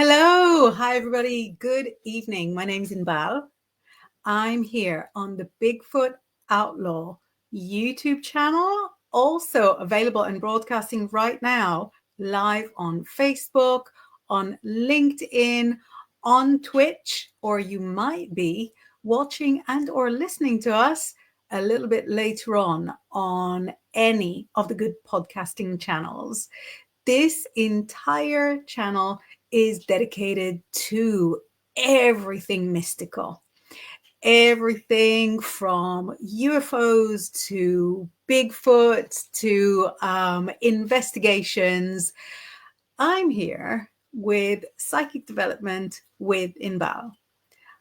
Hello. Hi, everybody. Good evening. My name's Inbal. I'm here on the Bigfoot Outlaw YouTube channel, also available and broadcasting right now live on Facebook, on LinkedIn, on Twitch, or you might be watching and or listening to us a little bit later on any of the good podcasting channels. This entire channel is dedicated to everything mystical, everything from UFOs to Bigfoot to investigations. I'm here with Psychic Development with Inbal.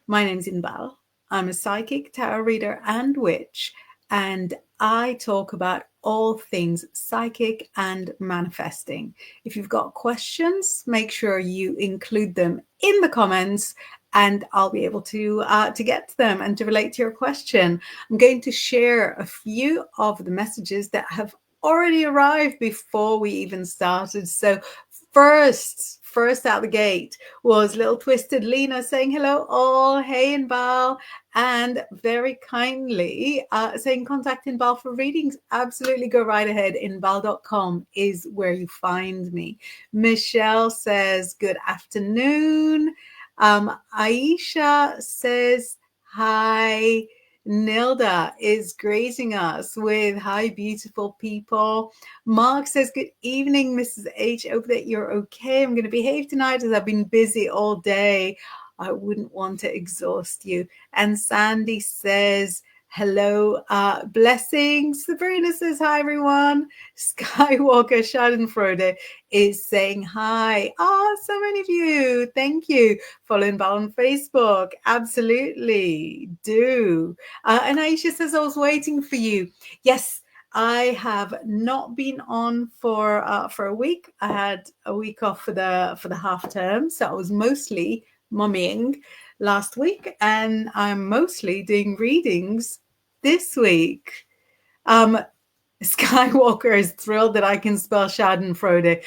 My name's Inbal. I'm a psychic, tarot reader, and witch, and I talk about all things psychic and manifesting. If you've got questions, make sure you include them in the comments, and I'll be able to get to them and to relate to your question. I'm going to share a few of the messages that have already arrived before we even started. So first out the gate was little twisted Lena saying hello all, hey Inbal, and very kindly saying contact Inbal for readings. Absolutely, go right ahead. Inbal.com is where you find me. Michelle says good afternoon. Aisha says hi. Nilda is gracing us with hi, beautiful people. Mark says, good evening, Mrs. H. Hope that you're okay. I'm going to behave tonight as I've been busy all day. I wouldn't want to exhaust you. And Sandy says, hello, blessings. Sabrina says, hi, everyone. Skywalker Schadenfreude is saying hi. So many of you. Thank you. Follow Inbal on Facebook. Absolutely do. And Aisha says, I was waiting for you. Yes, I have not been on for a week. I had a week off for the half term, so I was mostly mummying last week, and I'm mostly doing readings this week. Skywalker is thrilled that I can spell Schadenfreude.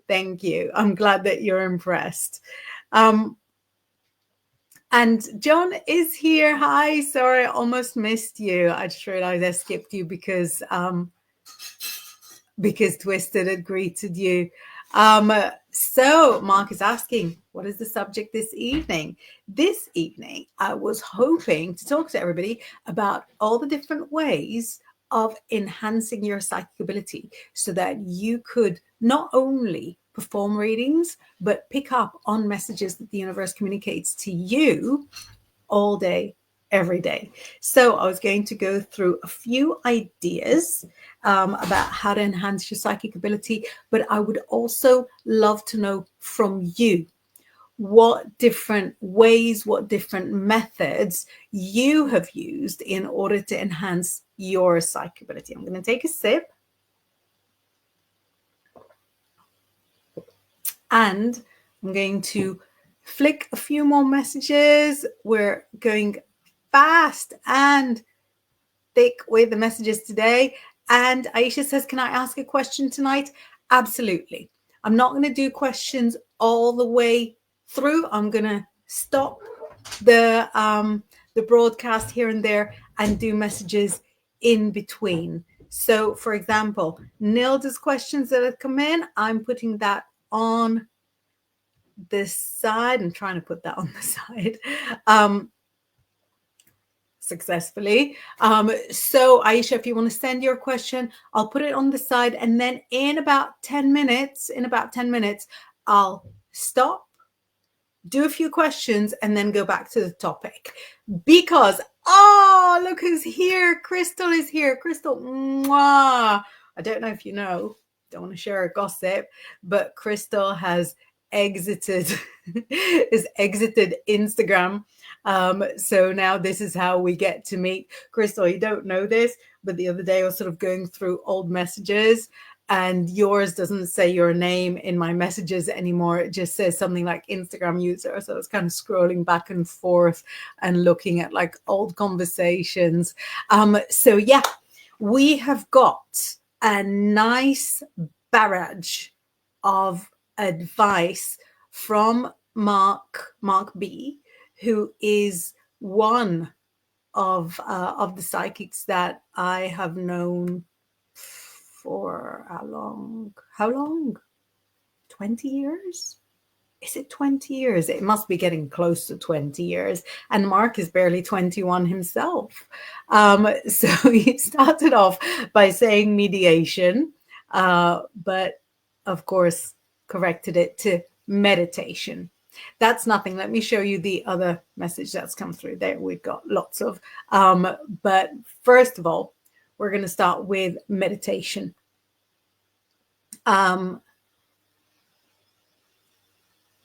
Thank you. I'm glad that you're impressed. And John is here. Hi, sorry, I almost missed you. I just realized I skipped you because Twisted had greeted you. So Mark is asking, what is the subject this evening? This evening, I was hoping to talk to everybody about all the different ways of enhancing your psychic ability so that you could not only perform readings, but pick up on messages that the universe communicates to you all day, every day. So I was going to go through a few ideas about how to enhance your psychic ability, but I would also love to know from you what different ways, what different methods you have used in order to enhance your psychic ability. I'm going to take a sip. And I'm going to flick a few more messages. We're going fast and thick with the messages today. And Aisha says, can I ask a question tonight? Absolutely. I'm not going to do questions all the way through. I'm going to stop the broadcast here and there and do messages in between. So, for example, Nilda's questions that have come in, I'm putting that on this side. I'm trying to put that on the side successfully. So Aisha, if you want to send your question, I'll put it on the side, and then in about 10 minutes, I'll stop, do a few questions, and then go back to the topic. Because, look who's here. Crystal is here. Crystal, mwah. I don't know if you know, don't want to share a gossip, but Crystal has exited Instagram. So now this is how we get to meet. Crystal, you don't know this, but the other day I was sort of going through old messages, and yours doesn't say your name in my messages anymore. It just says something like Instagram user. So I was kind of scrolling back and forth and looking at like old conversations. So yeah, we have got a nice barrage of advice from Mark B, who is one of the psychics that I have known for how long? 20 years? Is it 20 years? It must be getting close to 20 years. And Mark is barely 21 himself. So he started off by saying mediation, but of course corrected it to meditation. That's nothing. Let me show you the other message that's come through there. We've got lots of, but first of all, we're going to start with meditation.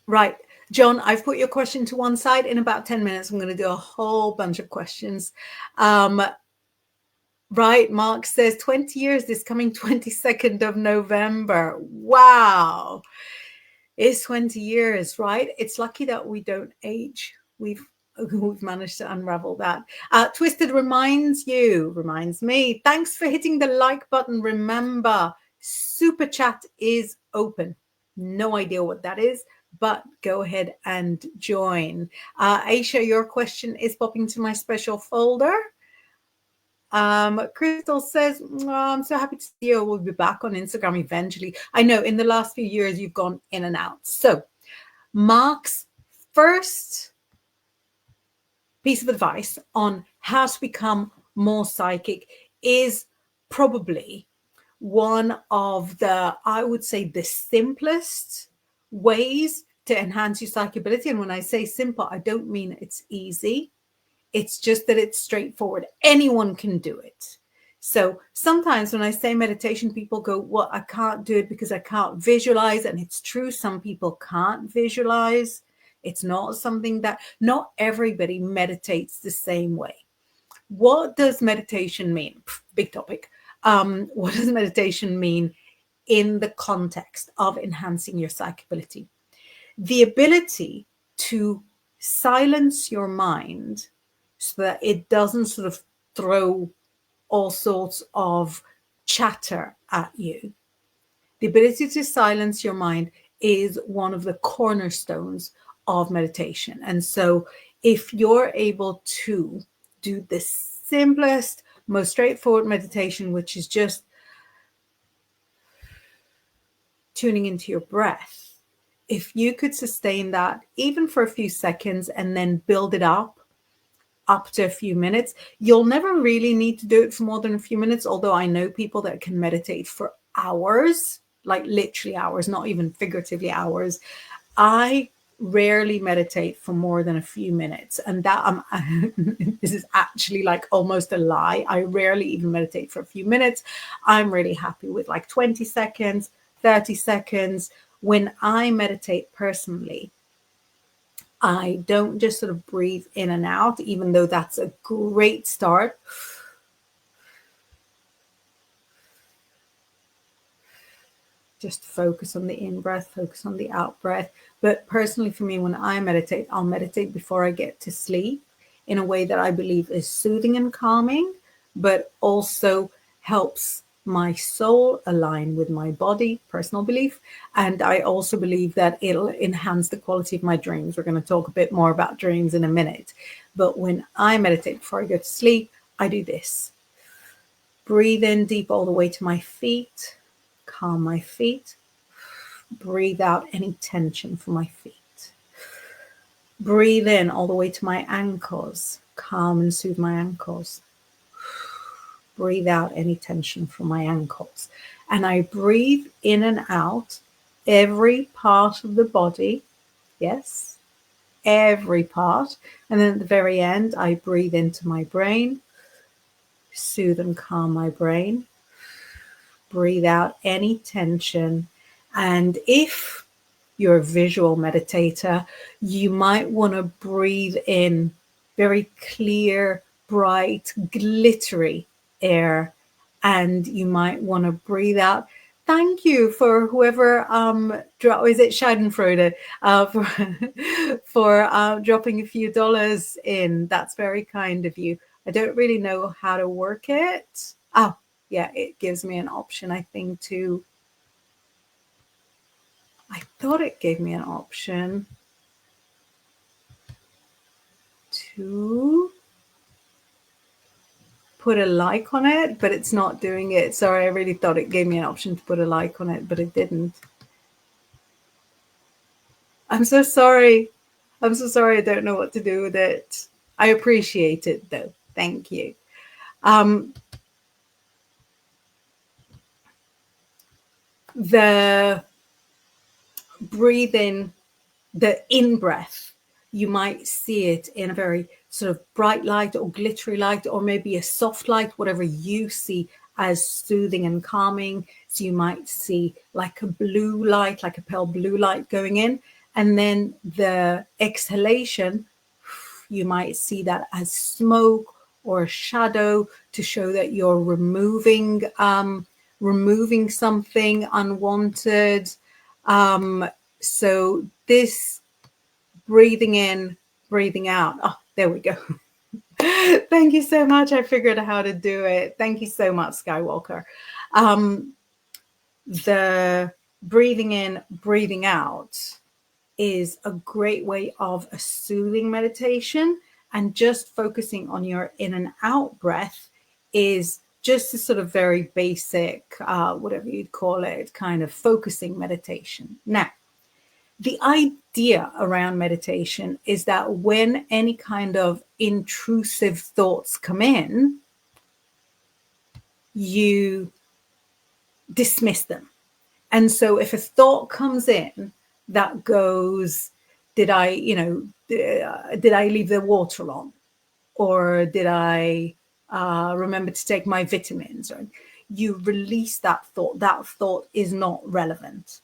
Right. John, I've put your question to one side. In about 10 minutes, I'm going to do a whole bunch of questions. Right. Mark says 20 years this coming 22nd of November. Wow. It's 20 years, right? It's lucky that we don't age. We've managed to unravel that. Twisted reminds me. Thanks for hitting the like button. Remember, Super Chat is open. No idea what that is, but go ahead and join. Aisha, your question is popping to my special folder. Crystal says, oh, I'm so happy to see you. We'll be back on Instagram eventually. I know in the last few years you've gone in and out. So Mark's first piece of advice on how to become more psychic is probably one of the, I would say, the simplest ways to enhance your psychic ability. And when I say simple, I don't mean it's easy. It's just that it's straightforward. Anyone can do it. So sometimes when I say meditation, people go, well, I can't do it because I can't visualize. And it's true. Some people can't visualize. It's not something that, not everybody meditates the same way. What does meditation mean? Big topic. What does meditation mean in the context of enhancing your psychic ability? The ability to silence your mind so that it doesn't sort of throw all sorts of chatter at you. The ability to silence your mind is one of the cornerstones of meditation. And so if you're able to do the simplest, most straightforward meditation, which is just tuning into your breath, if you could sustain that even for a few seconds and then build it up to a few minutes, you'll never really need to do it for more than a few minutes. Although I know people that can meditate for hours, like literally hours, not even figuratively hours. I rarely meditate for more than a few minutes. And that this is actually like almost a lie. I rarely even meditate for a few minutes. I'm really happy with like 20 seconds, 30 seconds. When I meditate personally, I don't just sort of breathe in and out, even though that's a great start. Just focus on the in-breath, focus on the out-breath. But personally for me, when I meditate, I'll meditate before I get to sleep in a way that I believe is soothing and calming, but also helps my soul align with my body, personal belief. And I also believe that it'll enhance the quality of my dreams. We're going to talk a bit more about dreams in a minute. But when I meditate before I go to sleep, I do this. Breathe in deep all the way to my feet, calm my feet. Breathe out any tension from my feet. Breathe in all the way to my ankles, calm and soothe my ankles. Breathe out any tension from my ankles. And I breathe in and out every part of the body. Yes, every part. And then at the very end, I breathe into my brain, soothe and calm my brain. Breathe out any tension. And if you're a visual meditator, you might want to breathe in very clear, bright, glittery air, and you might want to breathe out. Thank you for whoever is it Schadenfreude for dropping a few dollars in. That's very kind of you. I don't really know how to work it. Oh, yeah, it gives me an option, I think, to. I thought it gave me an option to put a like on it, but it's not doing it. Sorry, I really thought it gave me an option to put a like on it, but it didn't. I'm so sorry. I'm so sorry. I don't know what to do with it. I appreciate it though. Thank you. The breathing, the in breath, you might see it in a very sort of bright light or glittery light, or maybe a soft light, whatever you see as soothing and calming. So you might see like a blue light, like a pale blue light going in. And then the exhalation, you might see that as smoke or a shadow to show that you're removing something unwanted. So this breathing in, breathing out. Oh, there we go. Thank you so much. I figured out how to do it. Thank you so much, Skywalker. The breathing in, breathing out is a great way of a soothing meditation, and just focusing on your in and out breath is just a sort of very basic, whatever you'd call it, kind of focusing meditation. Now, the idea around meditation is that when any kind of intrusive thoughts come in, you dismiss them. And so if a thought comes in that goes, did I leave the water on? Or did I remember to take my vitamins? Or you release that thought. That thought is not relevant.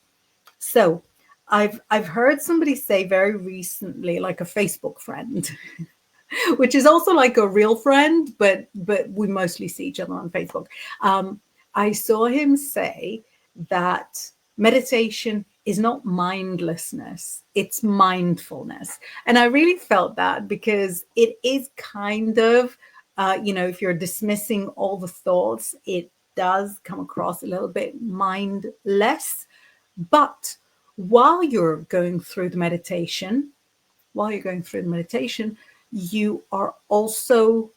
So I've heard somebody say very recently, like a Facebook friend, which is also like a real friend, but we mostly see each other on Facebook. I saw him say that meditation is not mindlessness, it's mindfulness. And I really felt that, because it is kind of, if you're dismissing all the thoughts, it does come across a little bit mindless. But while you're going through the meditation, you are also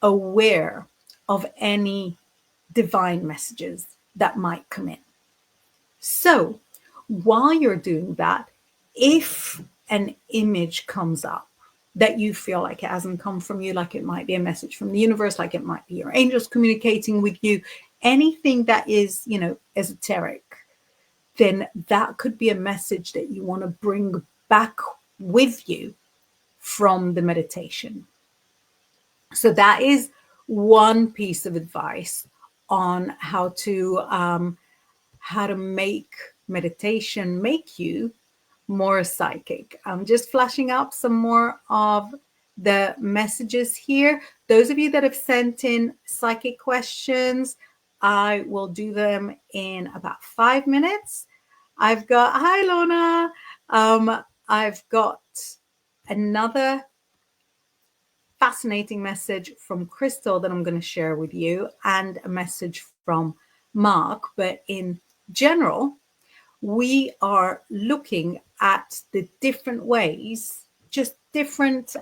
aware of any divine messages that might come in. So while you're doing that, if an image comes up that you feel like it hasn't come from you, like it might be a message from the universe, like it might be your angels communicating with you, anything that is, esoteric, then that could be a message that you want to bring back with you from the meditation. So that is one piece of advice on how to make meditation make you more psychic. I'm just flashing up some more of the messages here. Those of you that have sent in psychic questions, I will do them in about 5 minutes. Hi Lorna. I've got another fascinating message from Crystal that I'm going to share with you, and a message from Mark. But in general, we are looking at the different ways, just different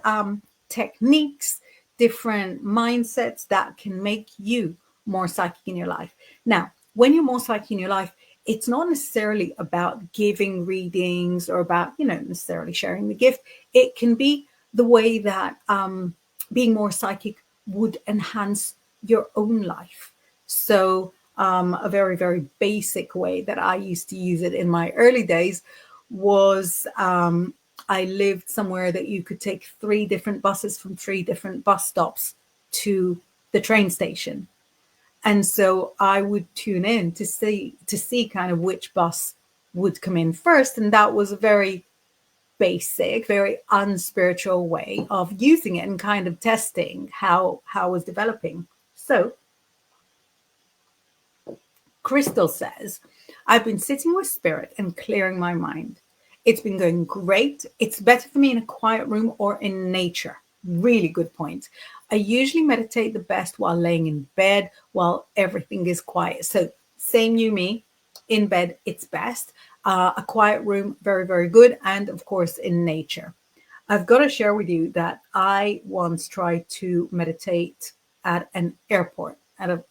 techniques, different mindsets that can make you more psychic in your life. Now, when you're more psychic in your life, it's not necessarily about giving readings or about, necessarily sharing the gift. It can be the way that being more psychic would enhance your own life. So a very, very basic way that I used to use it in my early days was I lived somewhere that you could take 3 different buses from 3 different bus stops to the train station. And so I would tune in to see kind of which bus would come in first. And that was a very basic, very unspiritual way of using it and kind of testing how I was developing. So Crystal says, I've been sitting with spirit and clearing my mind. It's been going great. It's better for me in a quiet room or in nature. Really good point. I usually meditate the best while laying in bed while everything is quiet. So same you, me. In bed, it's best. A quiet room, very, very good. And of course, in nature. I've got to share with you that I once tried to meditate at an airport, at a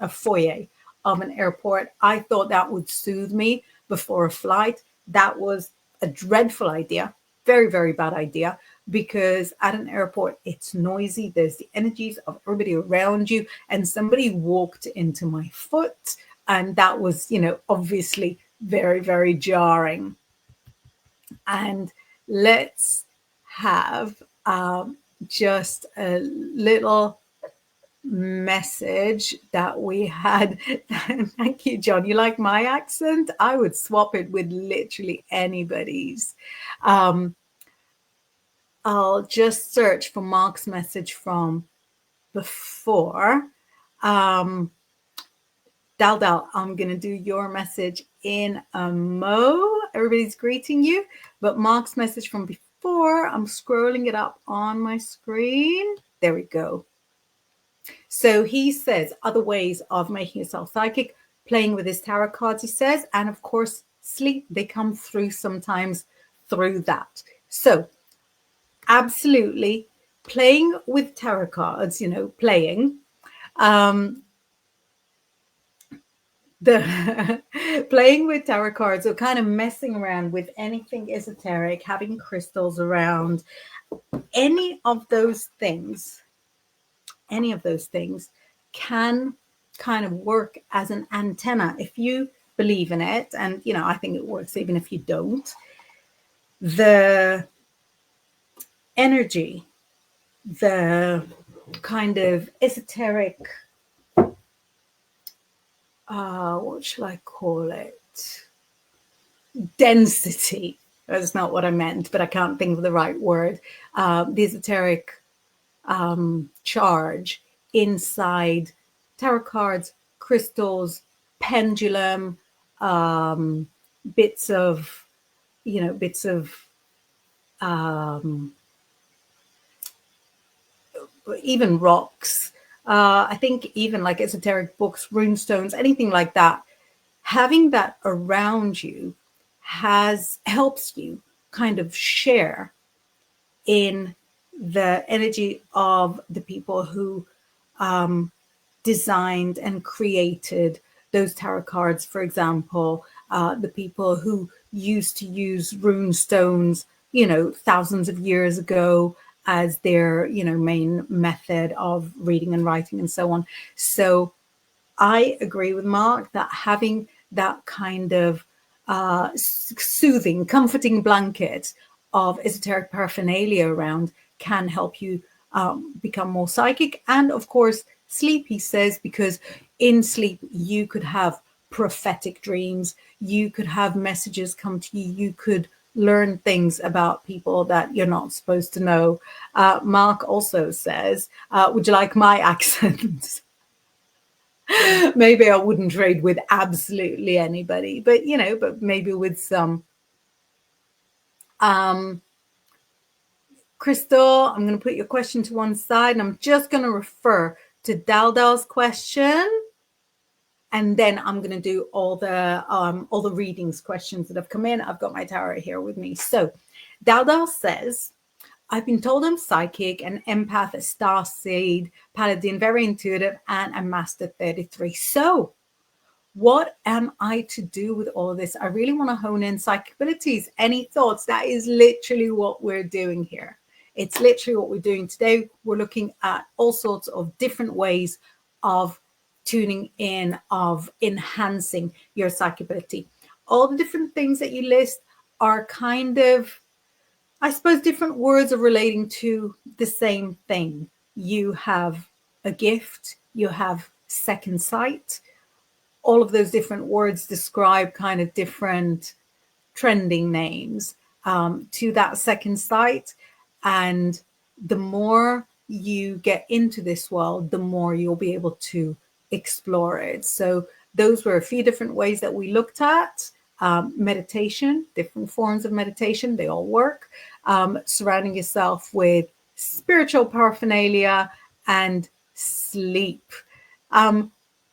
foyer of an airport. I thought that would soothe me before a flight. That was a dreadful idea, very, very bad idea, because at an airport, it's noisy. There's the energies of everybody around you, and somebody walked into my foot, and that was, obviously very, very jarring. And let's have just a little message that we had. Thank you, John. You like my accent? I would swap it with literally anybody's. Um, I'll just search for Mark's message from before. Dal Dal, I'm going to do your message in a mo. Everybody's greeting you. But Mark's message from before, I'm scrolling it up on my screen. There we go. So he says other ways of making yourself psychic, playing with his tarot cards, he says, and of course, sleep. They come through sometimes through that. So absolutely playing with tarot cards, playing. The playing with tarot cards or kind of messing around with anything esoteric, having crystals around, any of those things can kind of work as an antenna if you believe in it. And, I think it works even if you don't. The energy, the kind of esoteric, what shall I call it? Density. That's not what I meant, but I can't think of the right word. The esoteric charge inside tarot cards, crystals, pendulum, bits of even rocks. I think even like esoteric books, runestones, anything like that. Having that around you helps you kind of share in the energy of the people who designed and created those tarot cards, for example, the people who used to use rune stones, thousands of years ago as their, main method of reading and writing and so on. So I agree with Mark that having that kind of soothing, comforting blanket of esoteric paraphernalia around can help you become more psychic. And of course, sleep, he says, because in sleep, you could have prophetic dreams, you could have messages come to you, you could learn things about people that you're not supposed to know. Mark also says, would you like my accent? Maybe I wouldn't trade with absolutely anybody, but but maybe with some. Crystal, I'm going to put your question to one side and I'm just going to refer to Daldal's question. And then I'm going to do all the readings questions that have come in. I've got my tarot here with me. So Daldal says, I've been told I'm psychic, an empath, a star seed, paladin, very intuitive, and a master 33. So what am I to do with all of this? I really want to hone in psychic abilities. Any thoughts? That is literally what we're doing here. It's literally what we're doing today. We're looking at all sorts of different ways of tuning in, of enhancing your psychic ability. All the different things that you list are kind of, I suppose, different words are relating to the same thing. You have a gift, you have second sight. All of those different words describe kind of different trending names to that second sight. And the more you get into this world, the more you'll be able to explore it. So those were a few different ways that we looked at. Meditation, different forms of meditation, they all work. Surrounding yourself with spiritual paraphernalia and sleep.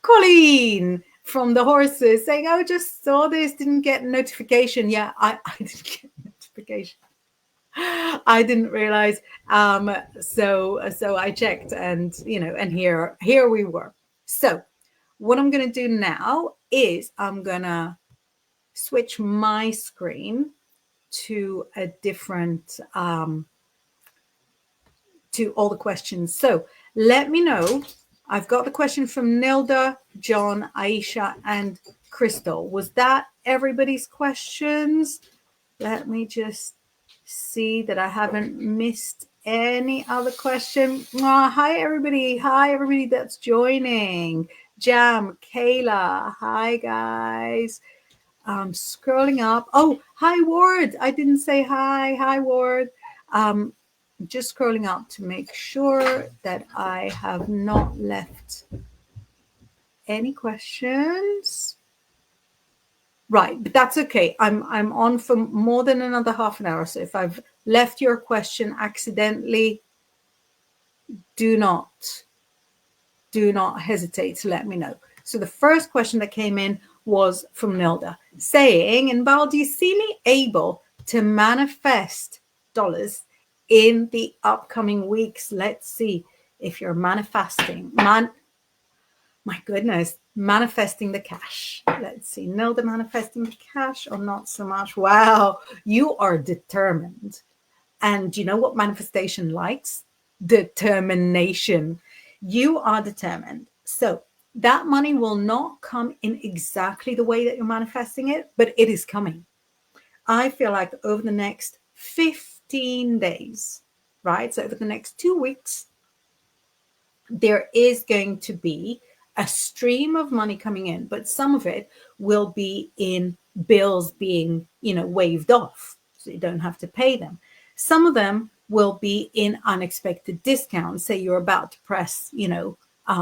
Colleen, from the horses saying, oh, just saw this, didn't get a notification. Yeah, I didn't get a notification. I didn't realize. So I checked, and and here we were. So what I'm going to do now is I'm going to switch my screen to a different to all the questions. So let me know. I've got the question from Nilda, John, Aisha, and Crystal. Was that everybody's questions? Let me just see that I haven't missed any other question. Hi, everybody. Hi, everybody that's joining. Jam, Kayla. Hi, guys. Scrolling up. Oh, hi, Ward. I didn't say hi. Hi, Ward. Just scrolling up to make sure that I have not left any questions. Right, but that's okay. I'm on for more than another half an hour. So if I've left your question accidentally, do not hesitate to let me know. So the first question that came in was from Nilda saying, and Val, do you see me able to manifest dollars in the upcoming weeks? Let's see if you're manifesting. My goodness, manifesting the cash. Let's see, Nilda manifesting the cash or not so much. Wow, you are determined. And you know what manifestation likes? Determination. You are determined. So that money will not come in exactly the way that you're manifesting it, but it is coming. I feel like over the next 15 days, right? So over the next 2 weeks, there is going to be a stream of money coming in, but some of it will be in bills being, waived off, so you don't have to pay them. Some of them will be in unexpected discounts. Say you're about to press,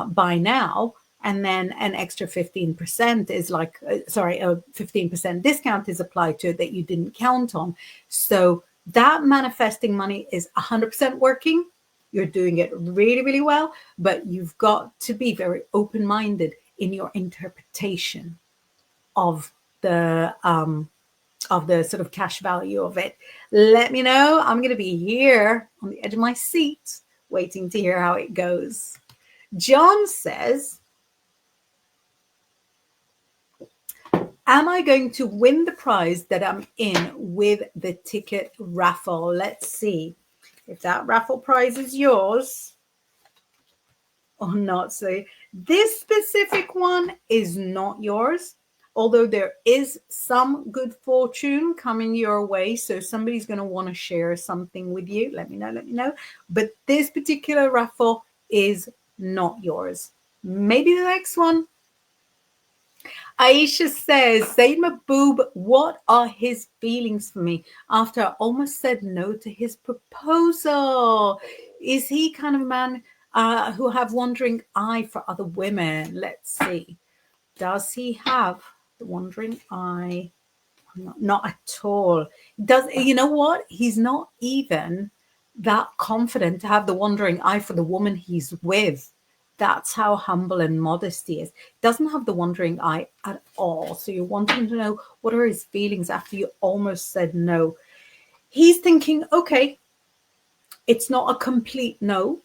buy now, and then an extra 15% is a 15% discount is applied to it that you didn't count on. So that manifesting money is 100% working. You're doing it really, really well, but you've got to be very open-minded in your interpretation of the sort of cash value of it. Let me know. I'm going to be here on the edge of my seat waiting to hear how it goes. John says, am I going to win the prize that I'm in with the ticket raffle? Let's see if that raffle prize is yours or not. So this specific one is not yours, although there is some good fortune coming your way. So somebody's going to want to share something with you. Let me know. But this particular raffle is not yours. Maybe the next one. Aisha says, Said Mahboob, what are his feelings for me after I almost said no to his proposal? Is he kind of a man who have wandering eye for other women? Let's see. Does he have the wandering eye? Not at all. You know what? He's not even that confident to have the wandering eye for the woman he's with. That's how humble and modest he is. Doesn't have the wandering eye at all. So you're wanting to know what are his feelings after you almost said no. He's thinking, okay, it's not a complete no.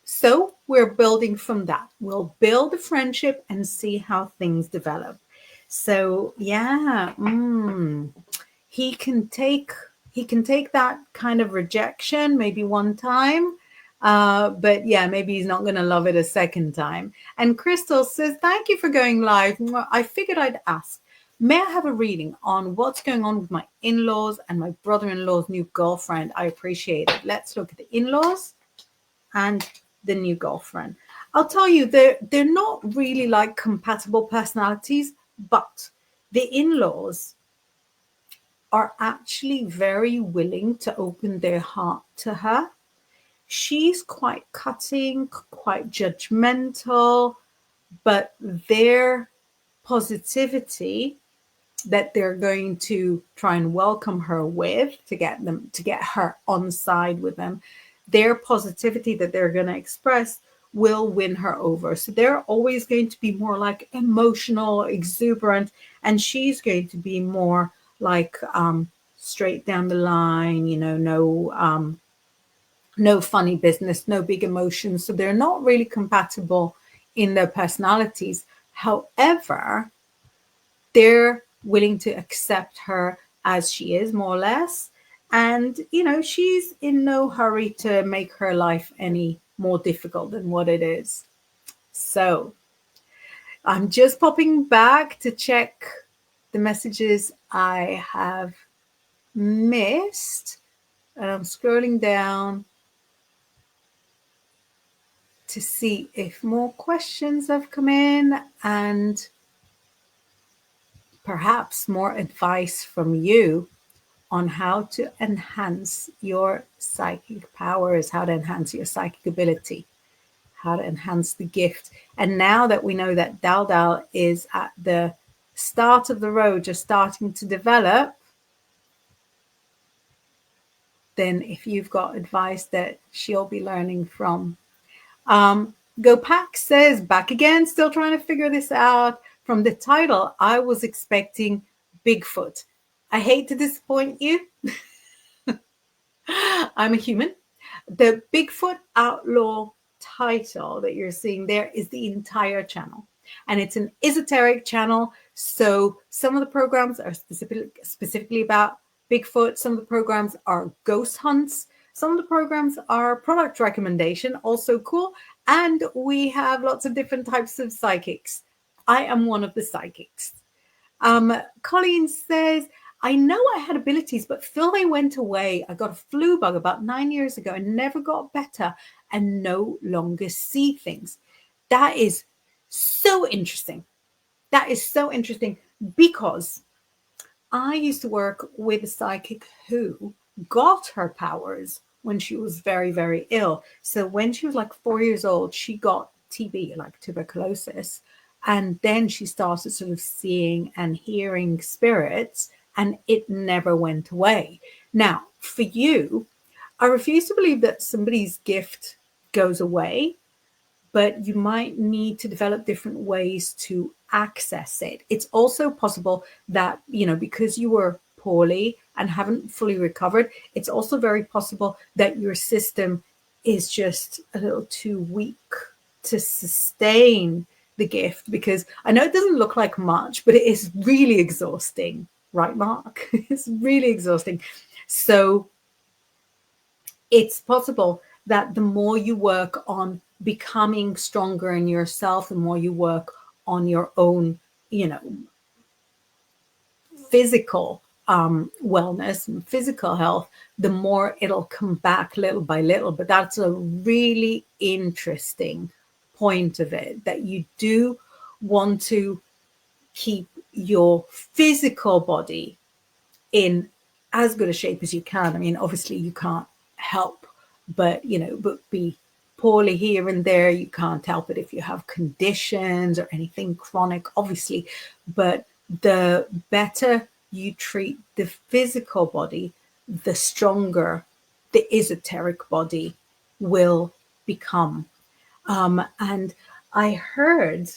So we're building from that. We'll build a friendship and see how things develop. So yeah, he can take that kind of rejection maybe one time. But yeah, maybe he's not going to love it a second time. And Crystal says, thank you for going live. I figured I'd ask, may I have a reading on what's going on with my in-laws and my brother-in-law's new girlfriend? I appreciate it. Let's look at the in-laws and the new girlfriend. I'll tell you, they're not really like compatible personalities, but the in-laws are actually very willing to open their heart to her. She's quite cutting, quite judgmental, but their positivity that they're going to try and welcome her with to get her on side with them, their positivity that they're going to express will win her over. So they're always going to be more like emotional, exuberant, and she's going to be more like straight down the line, no funny business, no big emotions. So they're not really compatible in their personalities. However, they're willing to accept her as she is, more or less. And, she's in no hurry to make her life any more difficult than what it is. So I'm just popping back to check the messages I have missed. And I'm scrolling down to see if more questions have come in and perhaps more advice from you on how to enhance your psychic powers, how to enhance your psychic ability, how to enhance the gift. And now that we know that Dal Dal is at the start of the road, just starting to develop, then if you've got advice that she'll be learning from. Go Pack says, back again, still trying to figure this out. From the title, I was expecting Bigfoot. I hate to disappoint you. I'm a human. The Bigfoot Outlaw title that you're seeing there is the entire channel. And it's an esoteric channel. So some of the programs are specifically about Bigfoot. Some of the programs are ghost hunts. Some of the programs are product recommendation, also cool. And we have lots of different types of psychics. I am one of the psychics. Colleen says, I know I had abilities, but Phil, they went away. I got a flu bug about 9 years ago and never got better and no longer see things. That is so interesting. That is so interesting because I used to work with a psychic who got her powers when she was very, very ill. So when she was like 4 years old, she got TB, like tuberculosis. And then she started sort of seeing and hearing spirits, and it never went away. Now, for you, I refuse to believe that somebody's gift goes away, but you might need to develop different ways to access it. It's also possible that, because you were poorly and haven't fully recovered, it's also very possible that your system is just a little too weak to sustain the gift, because I know it doesn't look like much, but it is really exhausting, right, Mark? It's really exhausting. So it's possible that the more you work on becoming stronger in yourself, the more you work on your own, physical wellness and physical health, the more it'll come back little by little. But that's a really interesting point of it, that you do want to keep your physical body in as good a shape as you can. I mean, obviously you can't help but be poorly here and there. You can't help it if you have conditions or anything chronic, obviously. But the better you treat the physical body, the stronger the esoteric body will become. And I heard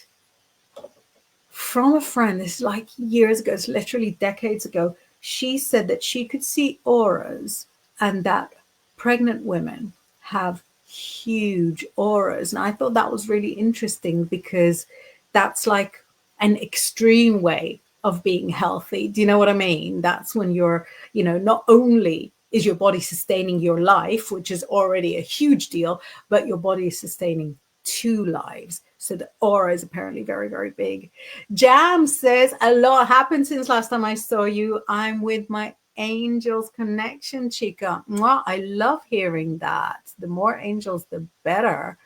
from a friend, this is like years ago, it's literally decades ago, she said that she could see auras and that pregnant women have huge auras. And I thought that was really interesting because that's like an extreme way of being healthy. Do you know what I mean? That's when you're, not only is your body sustaining your life, which is already a huge deal, but your body is sustaining 2 lives. So the aura is apparently very, very big. Jam says, a lot happened since last time I saw you. I'm with my angels connection, chica. Mwah, I love hearing that. The more angels, the better.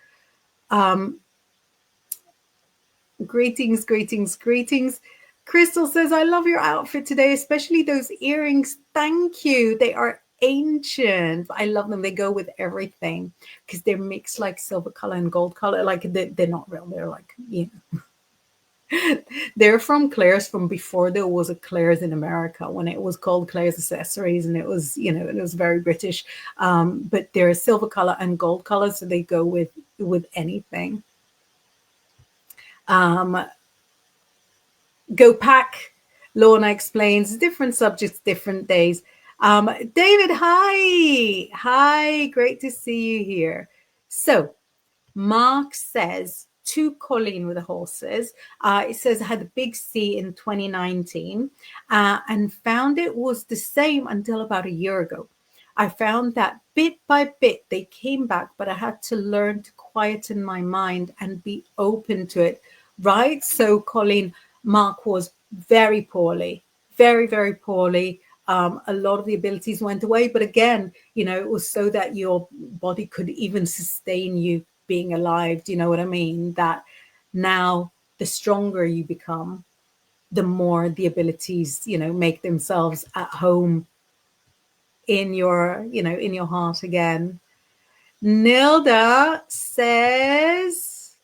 Greetings, greetings, greetings. Crystal says, I love your outfit today, especially those earrings. Thank you. They are ancient. I love them. They go with everything because they're mixed like silver color and gold color. Like they're not real. They're like, They're from Claire's from before there was a Claire's in America, when it was called Claire's Accessories, and it was, it was very British. But they're silver color and gold color, so they go with anything. Go pack. Lorna explains different subjects, different days. David, hi. Hi, great to see you here. So Mark says to Colleen with the horses, it says I had a big C in 2019 and found it was the same until about a year ago. I found that bit by bit they came back, but I had to learn to quieten my mind and be open to it. Right? So, Colleen, Mark was very poorly, very, very poorly. A lot of the abilities went away. But again, it was so that your body could even sustain you being alive. Do you know what I mean? That now the stronger you become, the more the abilities, make themselves at home in your heart again. Nilda says,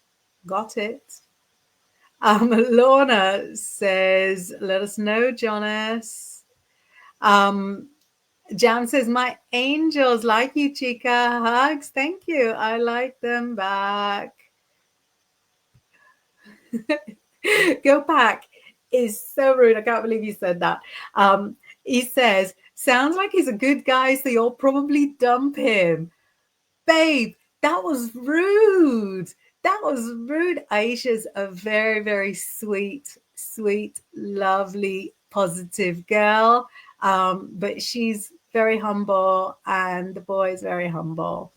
got it. Lorna says, let us know, Jonas. Jan says, my angels like you, chica. Hugs. Thank you. I like them back. Go back is so rude. I can't believe you said that. He says, sounds like he's a good guy, so you'll probably dump him. Babe, that was rude. That was rude. Aisha's a very, very sweet, lovely, positive girl. But she's very humble, and the boy is very humble.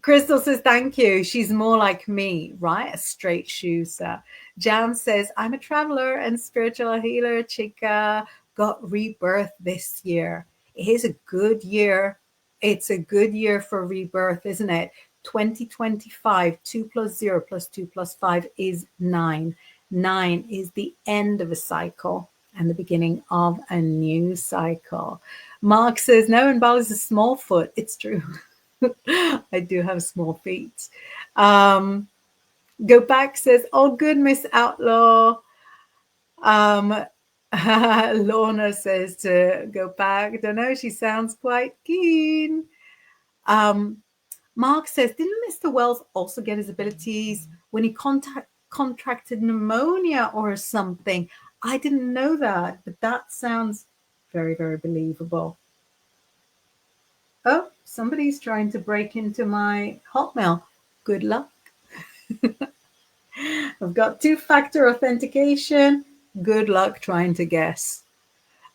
Crystal says, thank you. She's more like me, right? A straight shooter. Jan says, I'm a traveler and spiritual healer, chica. Got rebirth this year. It is a good year. It's a good year for rebirth, isn't it? 2025, 2 plus 0 plus 2 plus 5 is 9. 9 is the end of a cycle and the beginning of a new cycle. Mark says, no, and Bal is a small foot. It's true. I do have small feet. Go back says, oh, good, Miss Outlaw. Lorna says to go back. Don't know. She sounds quite keen. Mark says, didn't Mr. Wells also get his abilities when he contracted pneumonia or something? I didn't know that, but that sounds very, very believable. Oh, somebody's trying to break into my Hotmail. Good luck. I've got two-factor authentication. Good luck trying to guess.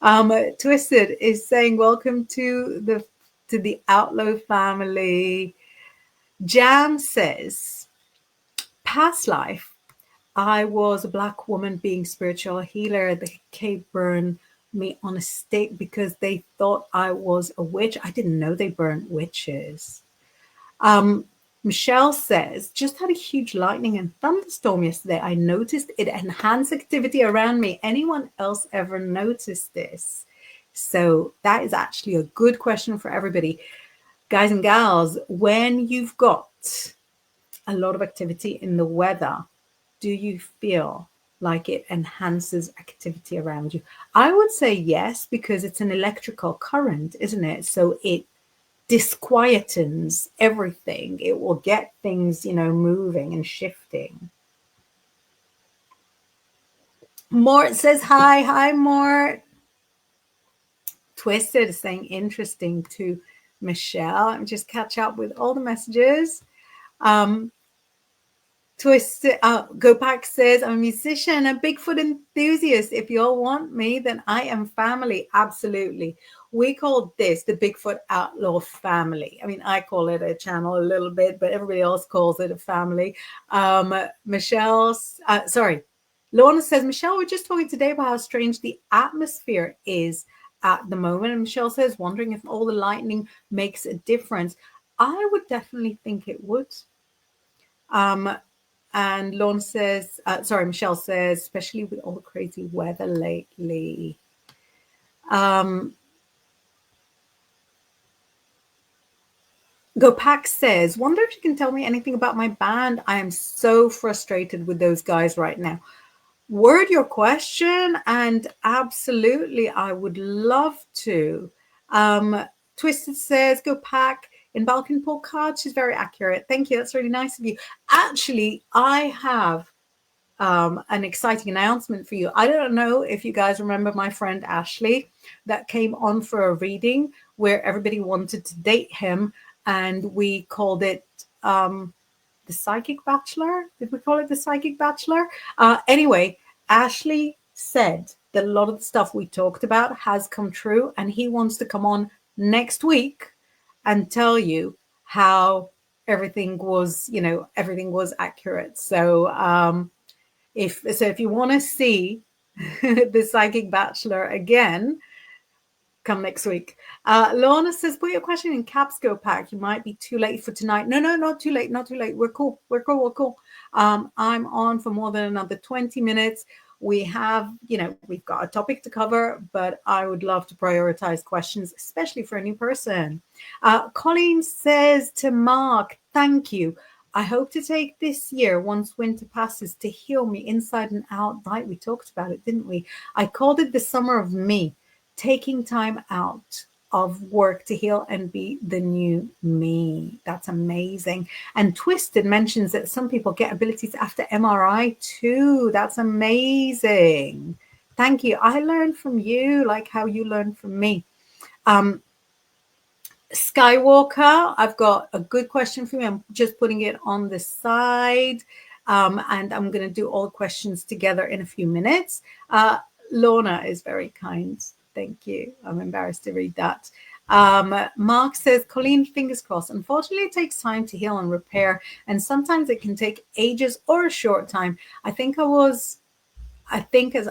Twisted is saying, welcome to the Outlaw family. Jam says, past life, I was a Black woman being spiritual healer. The cave burned me on a stake because they thought I was a witch. I didn't know they burned witches. Michelle says, just had a huge lightning and thunderstorm yesterday. I noticed it enhanced activity around me. Anyone else ever noticed this? So that is actually a good question for everybody. Guys and gals, when you've got a lot of activity in the weather, do you feel like it enhances activity around you? I would say yes, because it's an electrical current, isn't it? So it disquietens everything. It will get things, moving and shifting. Mort says hi. Hi, Mort. Twisted is saying interesting to Michelle. Let me just catch up with all the messages. Twisted, Go Back says, I'm a musician, a Bigfoot enthusiast. If you all want me, then I am family. Absolutely. We call this the Bigfoot Outlaw family. I mean, I call it a channel a little bit, but everybody else calls it a family. Lorna says, Michelle, we're just talking today about how strange the atmosphere is at the moment. And Michelle says, wondering if all the lightning makes a difference. I would definitely think it would. And Michelle says, especially with all the crazy weather lately. Gopak says, wonder if you can tell me anything about my band. I am so frustrated with those guys right now. Word your question, and absolutely, I would love to. Twisted says, go pack in Balkan Pool card. She's very accurate. Thank you. That's really nice of you. Actually, I have an exciting announcement for you. I don't know if you guys remember my friend Ashley that came on for a reading where everybody wanted to date him, and we called it the Psychic Bachelor. Did we call it the Psychic Bachelor? Anyway, Ashley said that a lot of the stuff we talked about has come true, and he wants to come on next week and tell you how everything was, everything was accurate. So if you want to see the Psychic Bachelor again, come next week. Lorna says, put your question in caps, go pack. You might be too late for tonight. No, not too late, not too late. We're cool. I'm on for more than another 20 minutes. We've got a topic to cover, but I would love to prioritize questions, especially for a new person. Colleen says to Mark, thank you. I hope to take this year, once winter passes, to heal me inside and out. Right, we talked about it, didn't we? I called it the summer of me. Taking time out of work to heal and be the new me. That's amazing. And Twisted mentions that some people get abilities after MRI too. That's amazing. Thank you. I learned from you, like how you learned from me. Skywalker, I've got a good question for you. I'm just putting it on the side. And I'm going to do all questions together in a few minutes. Lorna is very kind. Thank you. I'm embarrassed to read that. Mark says, Colleen, fingers crossed. Unfortunately, it takes time to heal and repair, and sometimes it can take ages or a short time. I think as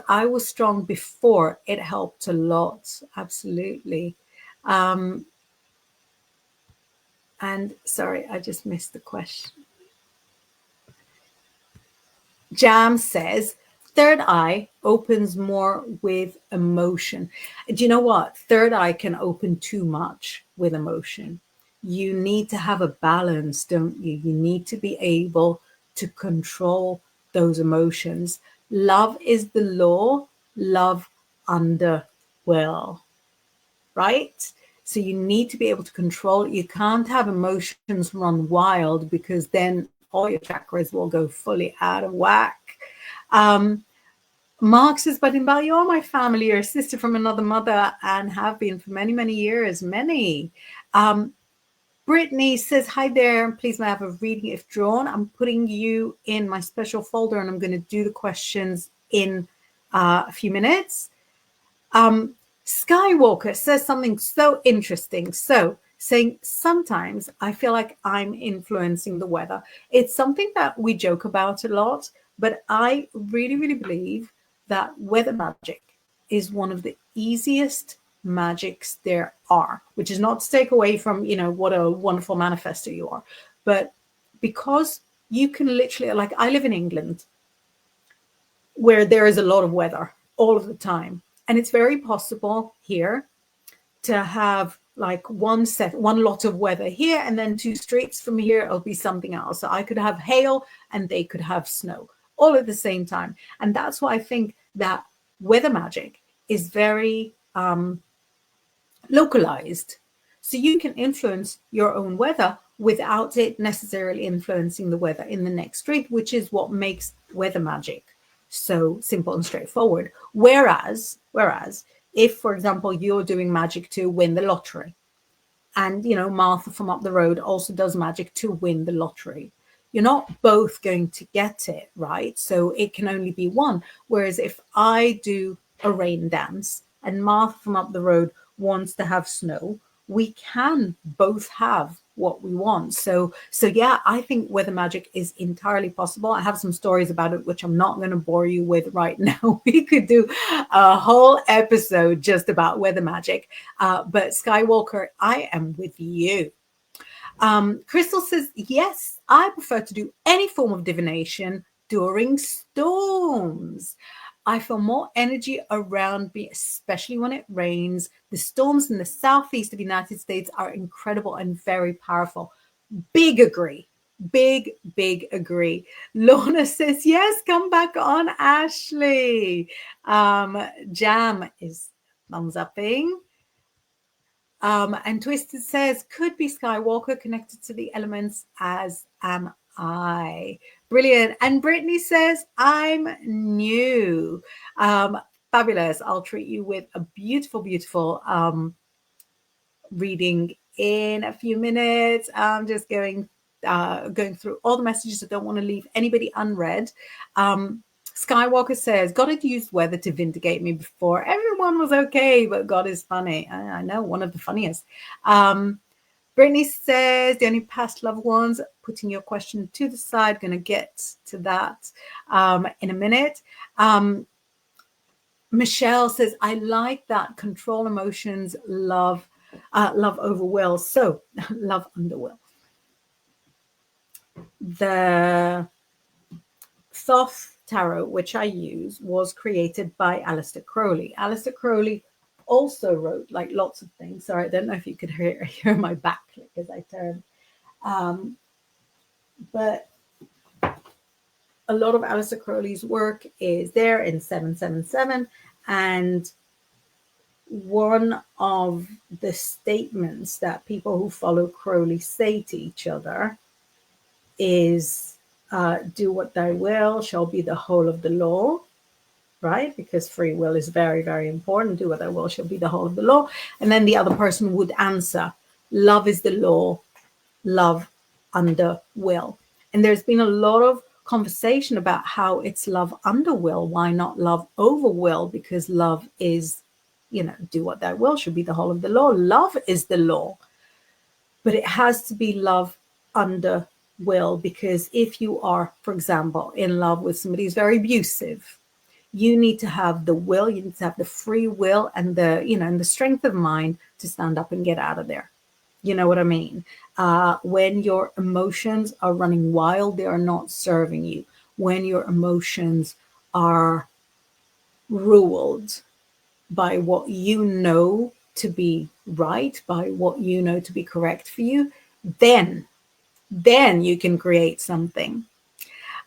I was strong before, it helped a lot. Absolutely. And sorry, I just missed the question. Jam says, third eye opens more with emotion. Do you know what? Third eye can open too much with emotion. You need to have a balance, don't you? You need to be able to control those emotions. Love is the law, love under will, right? So you need to be able to control it. You can't have emotions run wild, because then all your chakras will go fully out of whack. Mark says, but in Bali, you're my family, you're a sister from another mother, and have been for many, many years, many. Brittany says, hi there, please may I have a reading if drawn. I'm putting you in my special folder, and I'm going to do the questions in a few minutes. Skywalker says something so interesting. So saying, sometimes I feel like I'm influencing the weather. It's something that we joke about a lot, but I really, really believe that weather magic is one of the easiest magics there are, which is not to take away from, what a wonderful manifester you are, but because you can literally, like, I live in England where there is a lot of weather all of the time. And it's very possible here to have like one lot of weather here, and then 2 streets from here, it'll be something else. So I could have hail and they could have snow all at the same time. And that's why I think that weather magic is very localized. So you can influence your own weather without it necessarily influencing the weather in the next street, which is what makes weather magic so simple and straightforward. Whereas if, for example, you're doing magic to win the lottery, and Martha from up the road also does magic to win the lottery, you're not both going to get it, right? So it can only be one. Whereas if I do a rain dance and Martha from up the road wants to have snow, we can both have what we want. So yeah, I think weather magic is entirely possible. I have some stories about it, which I'm not going to bore you with right now. We could do a whole episode just about weather magic. But Skywalker, I am with you. Crystal says, yes, I prefer to do any form of divination during storms. I feel more energy around me, especially when it rains. The storms in the southeast of the United States are incredible and very powerful. Big agree. Big agree. Lorna says, yes, come back on, Ashley. Jam is thumbs upping. And Twisted says, could be Skywalker connected to the elements, as am I. Brilliant. And Brittany says, I'm new. Fabulous. I'll treat you with a beautiful, beautiful reading in a few minutes. I'm just going through all the messages. I don't want to leave anybody unread. Skywalker says, God had used weather to vindicate me before. Everyone was okay, but God is funny. I know, one of the funniest. Brittany says, the only past loved ones, putting your question to the side. Going to get to that in a minute. Michelle says, I like that. Control emotions, love over will. So love under will. The Thoth tarot, which I use, was created by Aleister Crowley. Aleister Crowley also wrote like lots of things. Sorry, I don't know if you could hear my back click as I turn. But a lot of Aleister Crowley's work is there in 777. And one of the statements that people who follow Crowley say to each other is, do what thy will shall be the whole of the law, right? Because free will is very, very important. Do what thy will shall be the whole of the law. And then the other person would answer, love is the law, love under will. And there's been a lot of conversation about how it's love under will. Why not love over will? Because love is, do what thy will should be the whole of the law. Love is the law. But it has to be love under will, because if you are, for example, in love with somebody who's very abusive, you need to have the will, you need to have the free will and and the strength of mind to stand up and get out of there. You know what I mean? When your emotions are running wild, they are not serving you. When your emotions are ruled by what you know to be right, by what you know to be correct for you, then you can create something.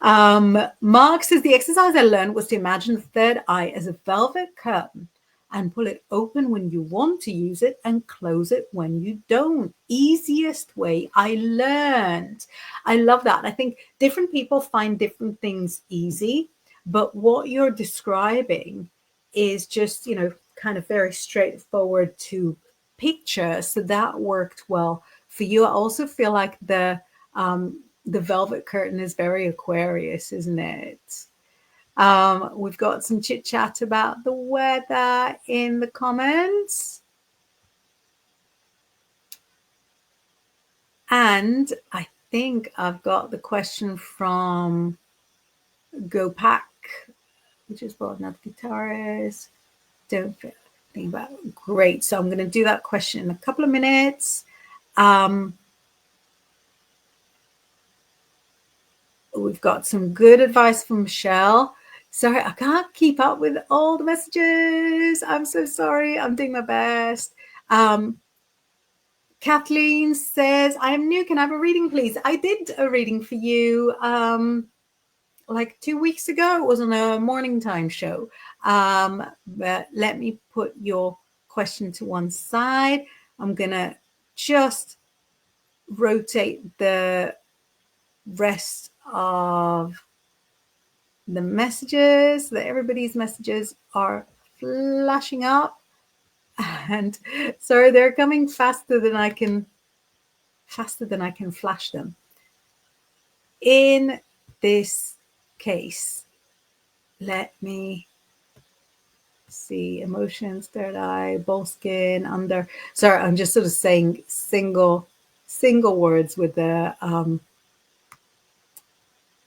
Mark says, the exercise I learned was to imagine the third eye as a velvet curtain and pull it open when you want to use it and close it when you don't. Easiest way I learned. I love that. I think different people find different things easy, but what you're describing is just, kind of very straightforward to picture. So that worked well for you. I also feel like the velvet curtain is very Aquarius, isn't it? We've got some chit chat about the weather in the comments. And I think I've got the question from Gopak, which is brought another guitarist. Don't think about it. Great. So I'm going to do that question in a couple of minutes. We've got some good advice from Michelle. Sorry, I can't keep up with all the messages. I'm so sorry. I'm doing my best. Kathleen says, I am new. Can I have a reading, please? I did a reading for you like 2 weeks ago. It was on a morning time show. But let me put your question to one side. I'm going to just rotate the rest of the messages, that everybody's messages are flashing up, and sorry, they're coming faster than I can flash them. In this case, let me see. Emotions, third eye, Bolskin, under. Sorry, I'm just sort of saying single words with the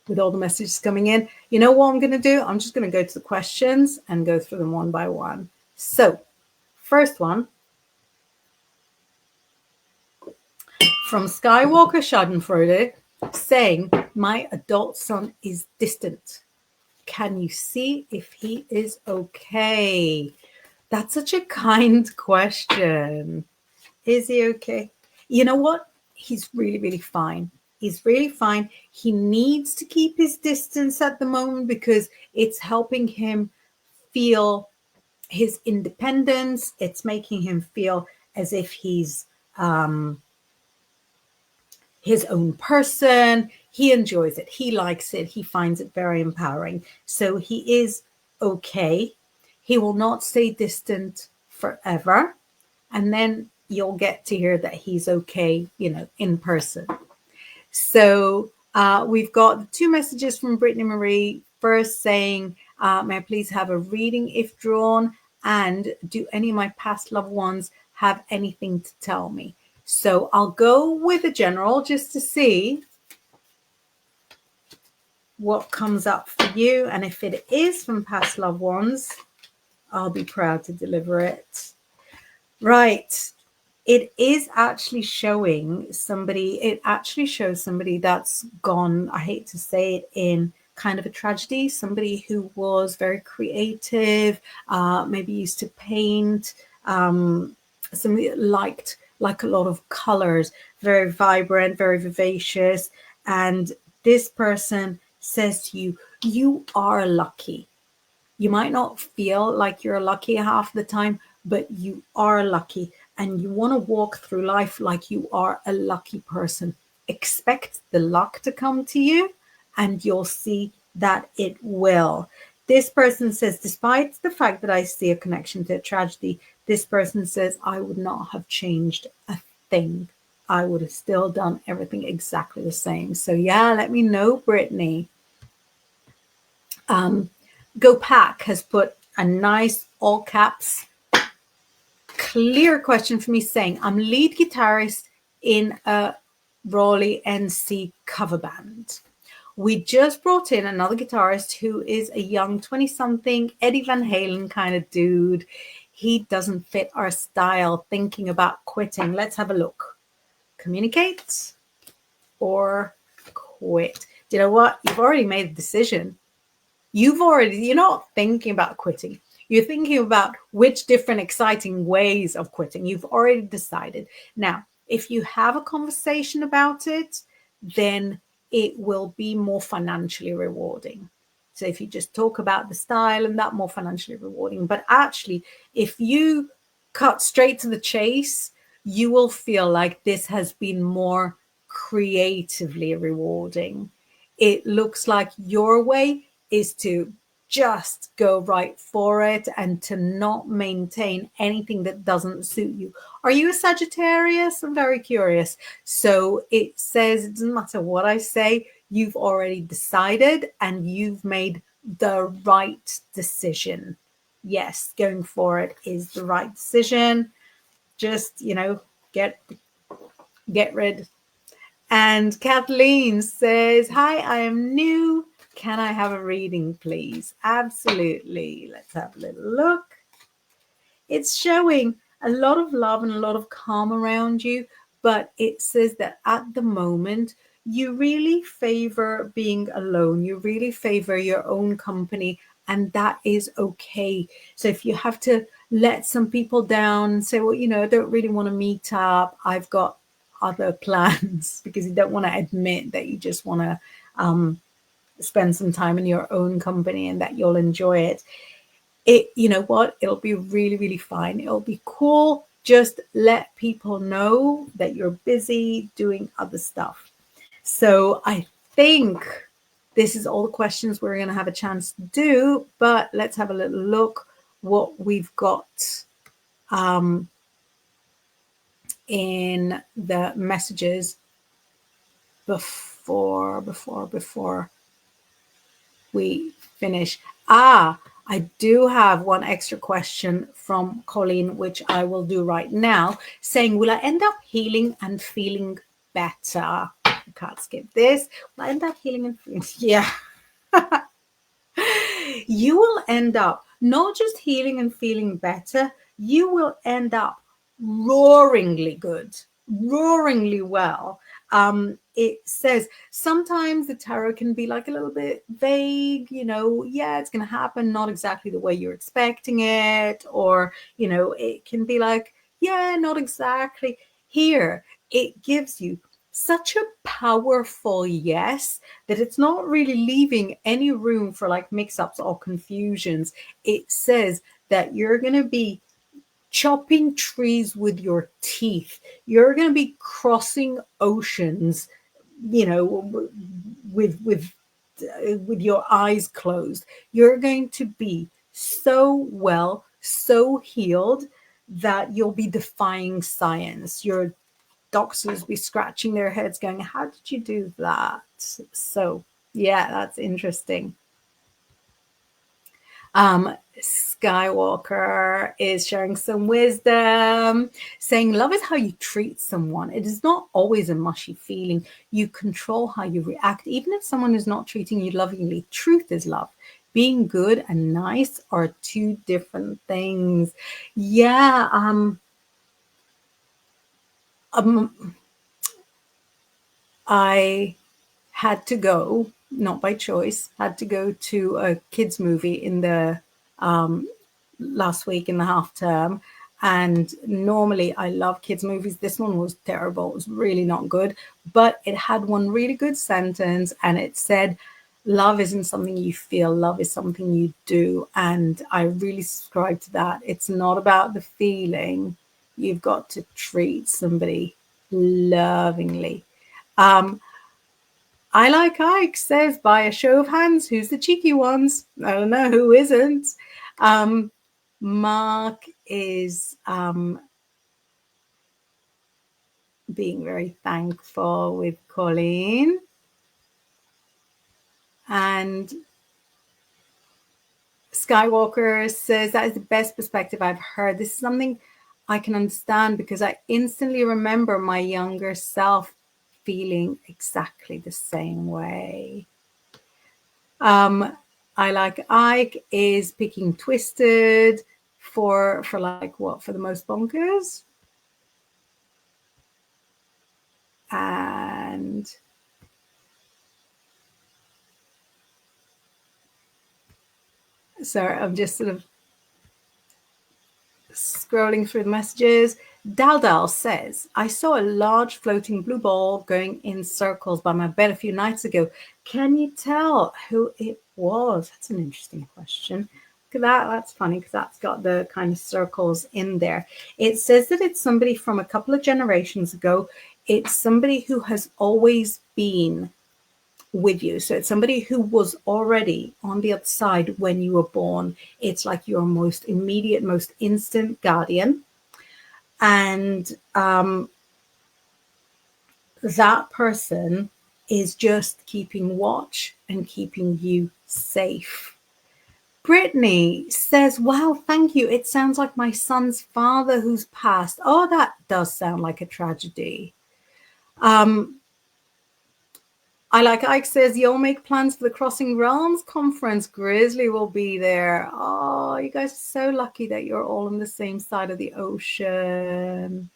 with all the messages coming in. You know what I'm going to do? I'm just going to go to the questions and go through them one by one. So, first one from Skywalker Schadenfreude, saying, my adult son is distant. Can you see if he is okay? That's such a kind question. Is he okay? You know what? he's really, really fine. He's really fine. He needs to keep his distance at the moment because it's helping him feel his independence. It's making him feel as if he's his own person. He enjoys it. He likes it. He finds it very empowering. So he is okay. He will not stay distant forever. And then you'll get to hear that he's okay, in person. So we've got 2 messages from Brittany Marie. First saying, may I please have a reading if drawn? And do any of my past loved ones have anything to tell me? So I'll go with a general just to see what comes up for you. And if it is from past loved ones, I'll be proud to deliver it. Right. It is actually showing somebody, it actually shows somebody that's gone, I hate to say it, in kind of a tragedy, somebody who was very creative, maybe used to paint, somebody that liked like a lot of colors, very vibrant, very vivacious. And this person says to you, you are lucky. You might not feel like you're lucky half the time, but you are lucky, and you want to walk through life like you are a lucky person. Expect the luck to come to you, and you'll see that it will. This person says, despite the fact that I see a connection to a tragedy, this person says, I would not have changed a thing. I would have still done everything exactly the same. So yeah, let me know, Brittany. Go Pack has put a nice all caps clear question for me saying, I'm lead guitarist in a Raleigh NC cover band. We just brought in another guitarist who is a young 20-something Eddie Van Halen kind of dude. He doesn't fit our style, thinking about quitting. Let's have a look. Communicate or quit. Do you know what? You've already made a decision. You're not thinking about quitting. You're thinking about which different exciting ways of quitting. You've already decided. Now, if you have a conversation about it, then it will be more financially rewarding. So if you just talk about the style and that, more financially rewarding. But actually, if you cut straight to the chase, you will feel like this has been more creatively rewarding. It looks like your way is to just go right for it and to not maintain anything that doesn't suit you. Are you a Sagittarius? I'm very curious. So it says it doesn't matter what I say, you've already decided and you've made the right decision. Yes, going for it is the right decision. Just, get rid. And Kathleen says, hi, I am new. Can I have a reading, please? Absolutely. Let's have a little look. It's showing a lot of love and a lot of calm around you, but it says that at the moment, you really favor being alone. You really favor your own company, and that is okay. So if you have to let some people down and say, well, I don't really want to meet up, I've got other plans, because you don't want to admit that you just want to spend some time in your own company and that you'll enjoy it. You know what? It'll be really, really fine. It'll be cool. Just let people know that you're busy doing other stuff. So I think this is all the questions we're going to have a chance to do, but let's have a little look what we've got in the messages before we finish. I do have one extra question from Colleen, which I will do right now, saying, will I end up healing and feeling better? I can't skip this. Will I end up healing and feeling? Yeah. You will end up not just healing and feeling better, you will end up roaringly good, roaringly well. It says sometimes the tarot can be like a little bit vague, yeah, it's going to happen, not exactly the way you're expecting it. Or, it can be like, yeah, not exactly. Here, it gives you such a powerful yes that it's not really leaving any room for like mix-ups or confusions. It says that you're going to be chopping trees with your teeth. You're going to be crossing oceans, you know, with your eyes closed. You're going to be so well, so healed that you'll be defying science. Your doctors be scratching their heads going, how did you do that? So yeah, that's interesting. Skywalker is sharing some wisdom, saying love is how you treat someone. It is not always a mushy feeling. You control how you react, even if someone is not treating you lovingly. Truth is love. Being good and nice are two different things. Yeah. Um I had to go, not by choice, had to go to a kids movie in the last week in the half term. And normally I love kids movies. This one was terrible. It was really not good, but it had one really good sentence, and it said, love isn't something you feel, love is something you do. And I really subscribe to that. It's not about the feeling. You've got to treat somebody lovingly. Um, I like Ike says, by a show of hands, who's the cheeky ones? I don't know who isn't. Um, Mark is being very thankful with Colleen. And Skywalker says, that is the best perspective I've heard. This is something I can understand because I instantly remember my younger self feeling exactly the same way. I like Ike is picking Twisted for like what, for the most bonkers. And sorry, I'm just sort of scrolling through the messages. Daldal says, I saw a large floating blue ball going in circles by my bed a few nights ago. Can you tell who it was? That's an interesting question. Look at that. That's funny because that's got the kind of circles in there. It says that it's somebody from a couple of generations ago. It's somebody who has always been with you. So it's somebody who was already on the other side when you were born. It's like your most immediate, most instant guardian. And that person is just keeping watch and keeping you safe. Brittany says, wow, thank you. It sounds like my son's father who's passed. Oh, that does sound like a tragedy. I like Ike says, you'll make plans for the Crossing Realms conference. Grizzly will be there. Oh, you guys are so lucky that you're all on the same side of the ocean.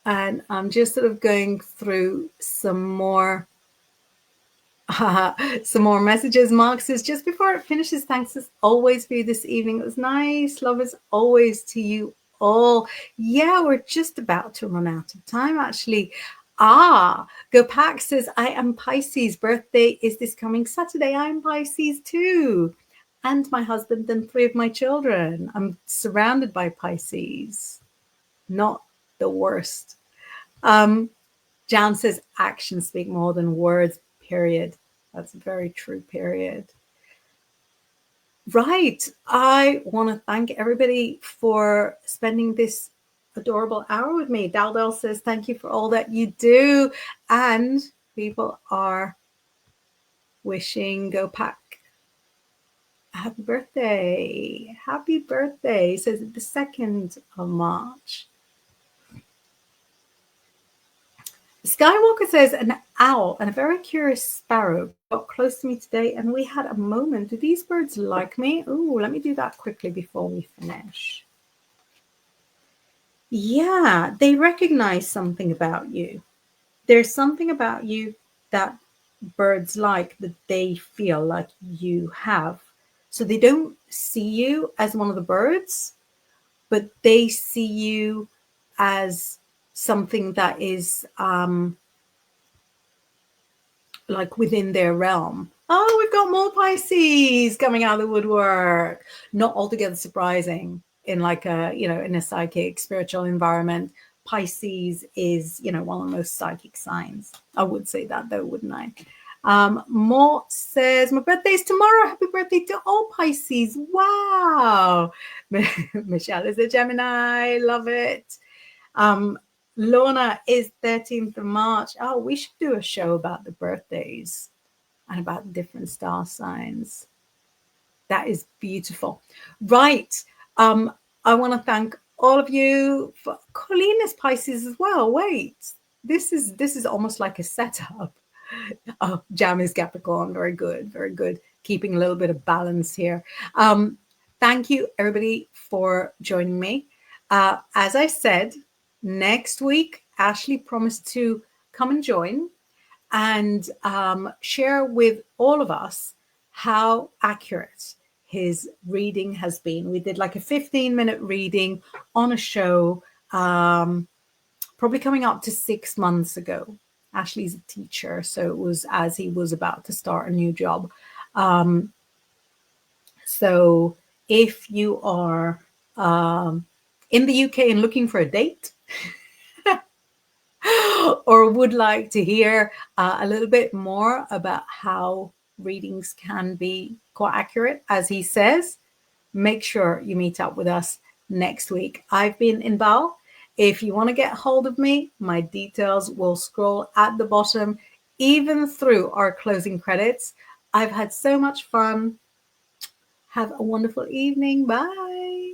And I'm just sort of going through some more messages. Mark says, just before it finishes, thanks as always for you this evening. It was nice. Love as always to you all. Yeah, we're just about to run out of time, actually. Gopak says, I am Pisces. Birthday is this coming Saturday. I'm Pisces too. And my husband and 3 of my children. I'm surrounded by Pisces. Not the worst. Jan says, actions speak more than words, period. That's very true, period. Right. I want to thank everybody for spending this adorable hour with me. Daldal says, thank you for all that you do. And people are wishing Go Pack happy birthday. Happy birthday. Says the 2nd of March. Skywalker says, an owl and a very curious sparrow got close to me today and we had a moment. Do these birds like me? Oh, let me do that quickly before we finish. Yeah, they recognize something about you. There's something about you that birds like, that they feel like you have. So they don't see you as one of the birds, but they see you as something that is like within their realm. Oh, we've got more Pisces coming out of the woodwork. Not altogether surprising in like a, in a psychic spiritual environment. Pisces is, one of the most psychic signs. I would say that though, wouldn't I? Mort says, my birthday is tomorrow. Happy birthday to all Pisces. Wow. Michelle is a Gemini. Love it. Lorna is 13th of March. Oh, we should do a show about the birthdays and about different star signs. That is beautiful. Right. I want to thank all of you. Colleen is Pisces as well. Wait, this is almost like a setup. Oh, Jam is Capricorn. Very good. Very good. Keeping a little bit of balance here. Thank you, everybody, for joining me. As I said, next week, Ashley promised to come and join and share with all of us how accurate his reading has been. We did like a 15-minute reading on a show, probably coming up to 6 months ago. Ashley's a teacher, so it was as he was about to start a new job. So if you are in the UK and looking for a date, or would like to hear a little bit more about how readings can be quite accurate, as he says, make sure you meet up with us next week. I've been Inbal. If you want to get hold of me, my details will scroll at the bottom, even through our closing credits. I've had so much fun. Have a wonderful evening. Bye.